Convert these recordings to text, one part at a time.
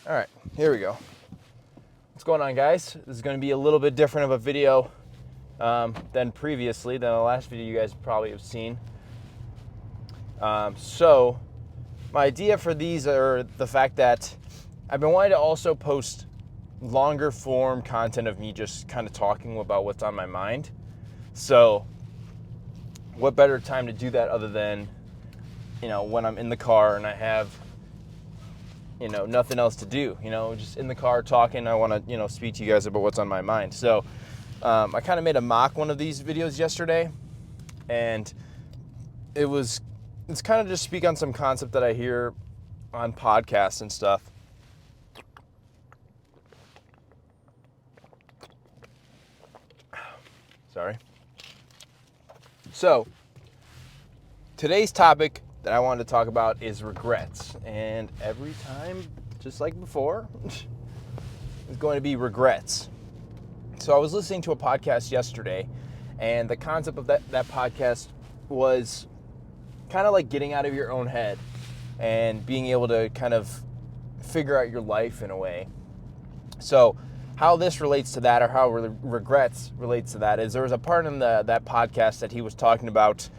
All right, here we go. What's going on, guys? This is going to be a little bit different of a video than previously, than the last video you guys probably have seen. So my idea for these are the fact that I've been wanting to also post longer form content of me just kind of talking about what's on my mind. So what better time to do that other than, when I'm in the car and I have, nothing else to do, just in the car talking. I want to, speak to you guys about what's on my mind. So I kind of made a mock one of these videos yesterday, and it's kind of just speak on some concept that I hear on podcasts and stuff. Sorry. So today's topic that I wanted to talk about is regrets. And every time, just like before, it's going to be regrets. So I was listening to a podcast yesterday, and the concept of that podcast was kind of like getting out of your own head and being able to kind of figure out your life in a way. So how this relates to that, or how regrets relates to that, is there was a part in that podcast that he was talking about.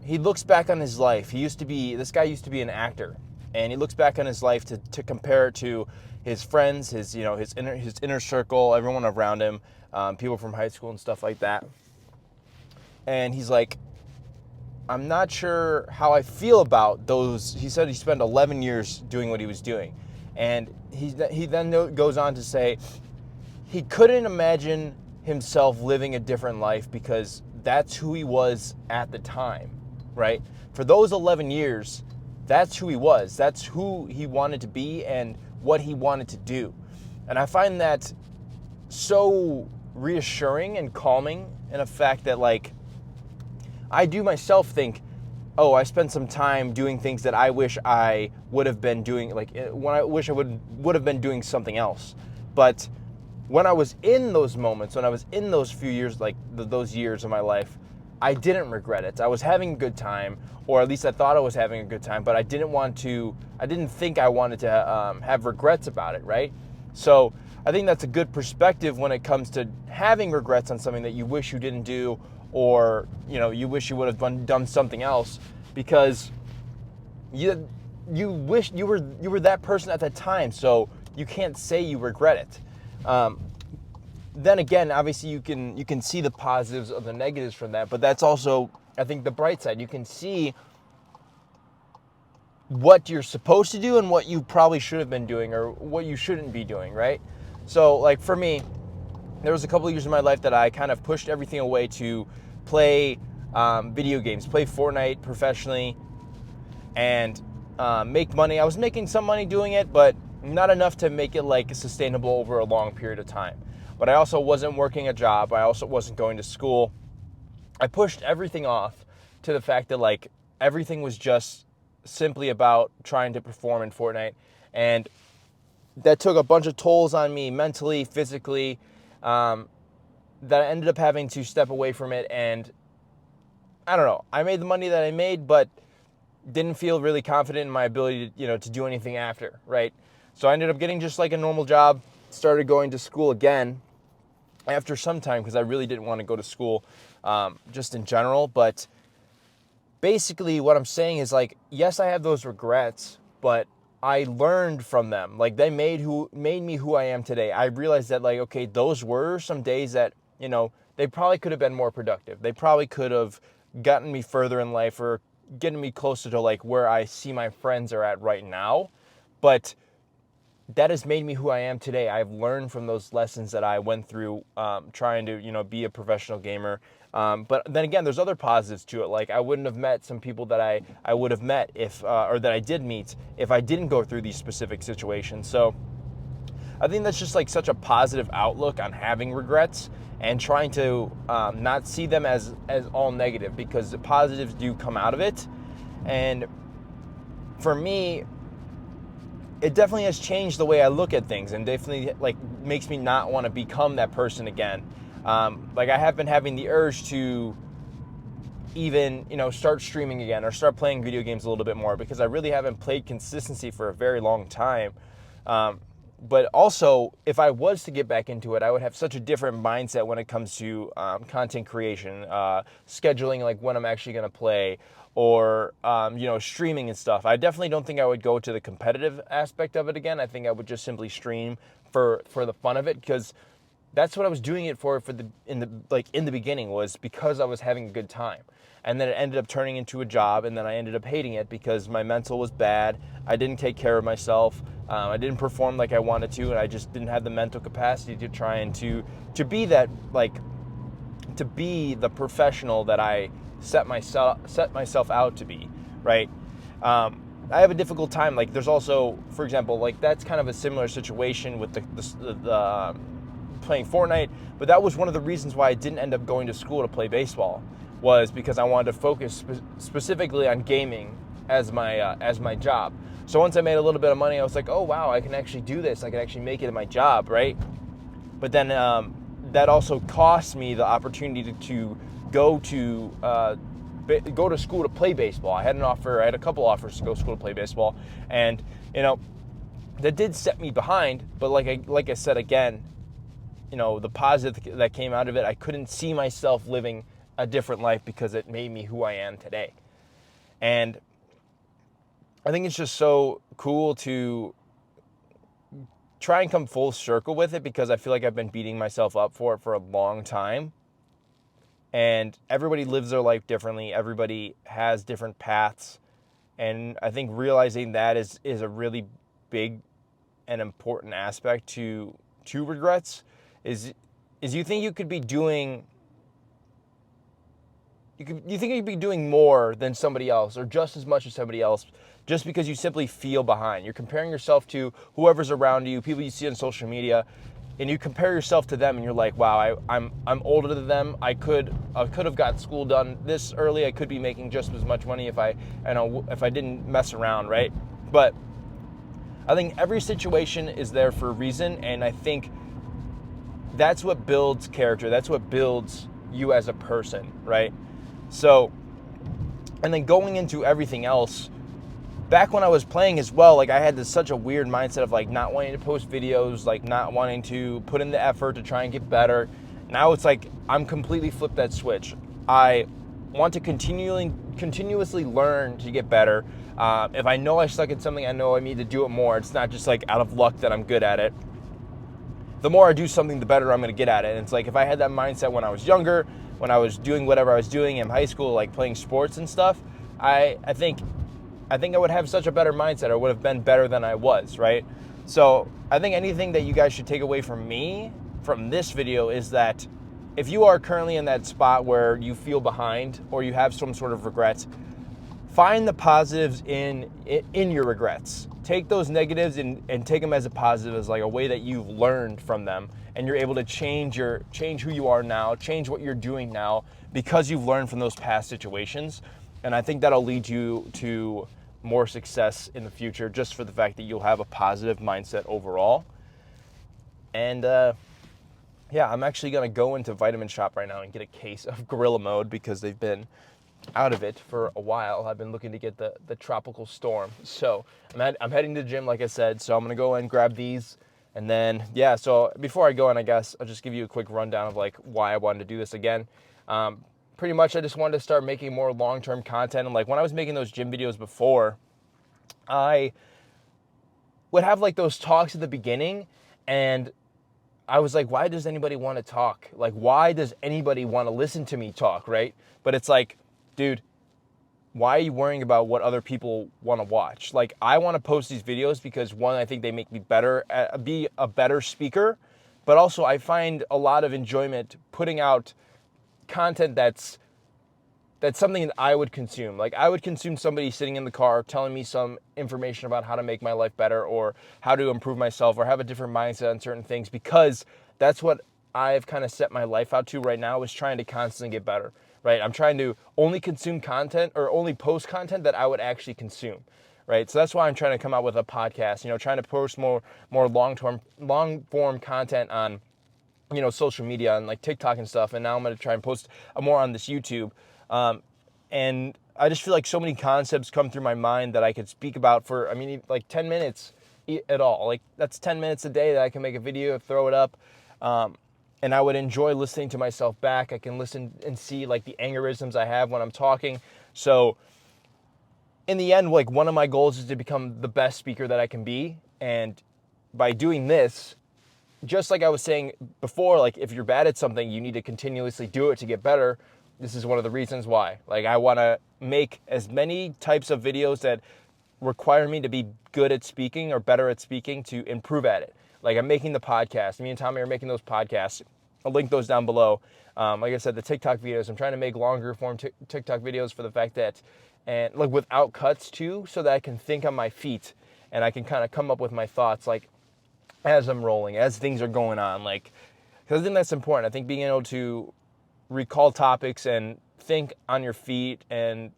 He looks back on his life. This guy used to be an actor, and he looks back on his life to compare it to his friends, his inner circle, everyone around him, people from high school and stuff like that. And he's like, I'm not sure how I feel about those. He said he spent 11 years doing what he was doing. And he then goes on to say he couldn't imagine himself living a different life because that's who he was at the time, right? For those 11 years, that's who he was. That's who he wanted to be and what he wanted to do. And I find that so reassuring and calming in a fact that, like, I do myself think, oh, I spent some time doing things that I wish I would have been doing, like when I wish I would have been doing something else. But when I was in those moments, when I was in those few years, like those years of my life, I didn't regret it. I was having a good time, or at least I thought I was having a good time, but I didn't think I wanted to have regrets about it, right? So I think that's a good perspective when it comes to having regrets on something that you wish you didn't do, or you wish you would have done something else, because you wish you were that person at that time, so you can't say you regret it. Then again, obviously you can see the positives of the negatives from that, but that's also, I think, the bright side. You can see what you're supposed to do and what you probably should have been doing, or what you shouldn't be doing, right? So, like, for me, there was a couple of years in my life that I kind of pushed everything away to play video games, play Fortnite professionally, and make money. I was making some money doing it, but not enough to make it like sustainable over a long period of time. But I also wasn't working a job. I also wasn't going to school. I pushed everything off to the fact that, like, everything was just simply about trying to perform in Fortnite. And that took a bunch of tolls on me mentally, physically, that I ended up having to step away from it. And I don't know, I made the money that I made, but didn't feel really confident in my ability to, to do anything after, right? So I ended up getting just like a normal job, started going to school again after some time, because I really didn't want to go to school just in general. But basically what I'm saying is, like, yes, I have those regrets, but I learned from them. Like, they made me who I am today. I realized that, like, okay, those were some days that, they probably could have been more productive. They probably could have gotten me further in life, or getting me closer to, like, where I see my friends are at right now. But that has made me who I am today. I've learned from those lessons that I went through trying to, be a professional gamer. But then again, there's other positives to it. Like, I wouldn't have met some people that I would have met or that I did meet if I didn't go through these specific situations. So I think that's just like such a positive outlook on having regrets, and trying to not see them as all negative, because the positives do come out of it. And for me, it definitely has changed the way I look at things, and definitely, like, makes me not want to become that person again. Like, I have been having the urge to even, start streaming again, or start playing video games a little bit more, because I really haven't played consistency for a very long time. But also, if I was to get back into it, I would have such a different mindset when it comes to content creation, scheduling, like when I'm actually going to play, or streaming and stuff. I definitely don't think I would go to the competitive aspect of it again. I think I would just simply stream for the fun of it, because that's what I was doing it for in the beginning, was because I was having a good time. And then it ended up turning into a job, and then I ended up hating it because my mental was bad. I didn't take care of myself. I didn't perform like I wanted to, and I just didn't have the mental capacity to try and to be that, like, to be the professional that I set myself out to be, right? I have a difficult time. Like, there's also, for example, like, that's kind of a similar situation with the playing Fortnite, but that was one of the reasons why I didn't end up going to school to play baseball, was because I wanted to focus specifically on gaming as my job. So once I made a little bit of money, I was like, oh wow, I can actually do this. I can actually make it in my job, right? But then that also cost me the opportunity to go to school to play baseball. I had a couple offers to go to school to play baseball, and that did set me behind. But like I said again, the positive that came out of it, I couldn't see myself living a different life because it made me who I am today. And I think it's just so cool to try and come full circle with it, because I feel like I've been beating myself up for it for a long time. And everybody lives their life differently. Everybody has different paths. And I think realizing that is a really big and important aspect to regrets. Is you think you could be doing you think you'd be doing more than somebody else, or just as much as somebody else, just because you simply feel behind. You're comparing yourself to whoever's around you, people you see on social media, and you compare yourself to them, and you're like, wow, I'm older than them. I could have got school done this early. I could be making just as much money if I didn't mess around, right? But I think every situation is there for a reason, and I think that's what builds character. That's what builds you as a person, right? So, and then going into everything else, back when I was playing as well, like, I had such a weird mindset of, like, not wanting to post videos, like, not wanting to put in the effort to try and get better. Now it's like I'm completely flipped that switch. I want to continuously learn to get better. If I know I suck at something, I know I need to do it more. It's not just like out of luck that I'm good at it. The more I do something, the better I'm going to get at it. And it's like, if I had that mindset when I was younger, when I was doing whatever I was doing in high school, like playing sports and stuff, I think I would have such a better mindset. I would have been better than I was, right? So I think anything that you guys should take away from me, from this video, is that if you are currently in that spot where you feel behind or you have some sort of regrets, find the positives in your regrets. Take those negatives and take them as a positive, as like a way that you've learned from them, and you're able to change who you are now, change what you're doing now, because you've learned from those past situations. And I think that'll lead you to more success in the future, just for the fact that you'll have a positive mindset overall. And yeah, I'm actually gonna go into Vitamin Shop right now and get a case of Gorilla Mode, because they've been out of it for a while. I've been looking to get the Tropical Storm. So I'm heading to the gym, like I said, so I'm gonna go and grab these. And then, yeah, so before I go in, I guess I'll just give you a quick rundown of like why I wanted to do this again. Pretty much I just wanted to start making more long-term content. And like when I was making those gym videos before, I would have like those talks at the beginning, and I was like, why does anybody want to talk? Like, why does anybody want to listen to me talk, right? But it's like, dude, why are you worrying about what other people want to watch? Like, I want to post these videos because, one, I think they make me be a better speaker, but also I find a lot of enjoyment putting out content that's something that I would consume. Like, I would consume somebody sitting in the car telling me some information about how to make my life better, or how to improve myself, or have a different mindset on certain things, because that's what I've kind of set my life out to right now, is trying to constantly get better, right? I'm trying to only consume content, or only post content that I would actually consume, right? So that's why I'm trying to come out with a podcast, trying to post more long form content on, social media and like TikTok and stuff. And now I'm going to try and post more on this YouTube. And I just feel like so many concepts come through my mind that I could speak about for, like 10 minutes, at all. Like, that's 10 minutes a day that I can make a video, throw it up. And I would enjoy listening to myself back. I can listen and see like the aneurysms I have when I'm talking. So in the end, like, one of my goals is to become the best speaker that I can be. And by doing this, just like I was saying before, like, if you're bad at something, you need to continuously do it to get better. This is one of the reasons why. Like, I want to make as many types of videos that require me to be good at speaking or better at speaking to improve at it. Like, I'm making the podcast. Me and Tommy are making those podcasts. I'll link those down below. Like I said, the TikTok videos, I'm trying to make longer form TikTok videos for the fact that, and like without cuts too, so that I can think on my feet and I can kind of come up with my thoughts like as I'm rolling, as things are going on. Like, because I think that's important. I think being able to recall topics and think on your feet and,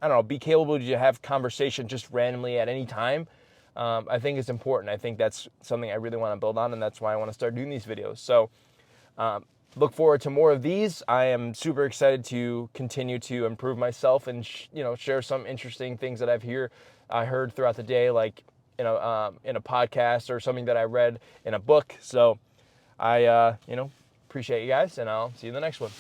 I don't know, be capable to have conversation just randomly at any time, I think is important. I think that's something I really want to build on, and that's why I want to start doing these videos. So look forward to more of these. I am super excited to continue to improve myself and share some interesting things that I heard throughout the day, like in a podcast or something that I read in a book. So I appreciate you guys, and I'll see you in the next one.